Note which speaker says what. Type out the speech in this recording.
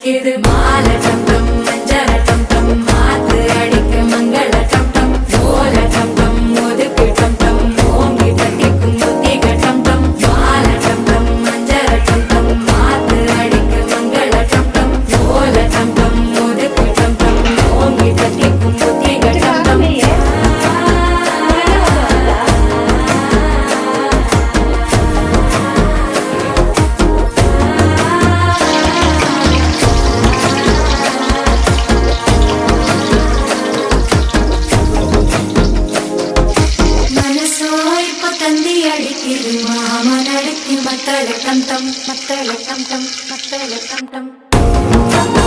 Speaker 1: இது மால டம் டம் மஞ்சள டம் டம் மாத்து அடிக்க மங்கள டம் டம் ஓல டம் டம் ஒதுக்கு டம் டம் ஓங்கி தட்டிக்கும் புத்திக டம் டம் மால டம் டம் மஞ்சள டம் டம் மாத்து அடிக்க மங்கள டம் டம் ஓல டம் டம் ஒதுக்கு டம் டம் ஓங்கி தட்டிக்கும் புத்திக டம் டம் தந்தி அடிக்குது மாமன் அடிக்கும் மத்தள டம் டம் மத்தள டம் டம் மத்தள டம் டம்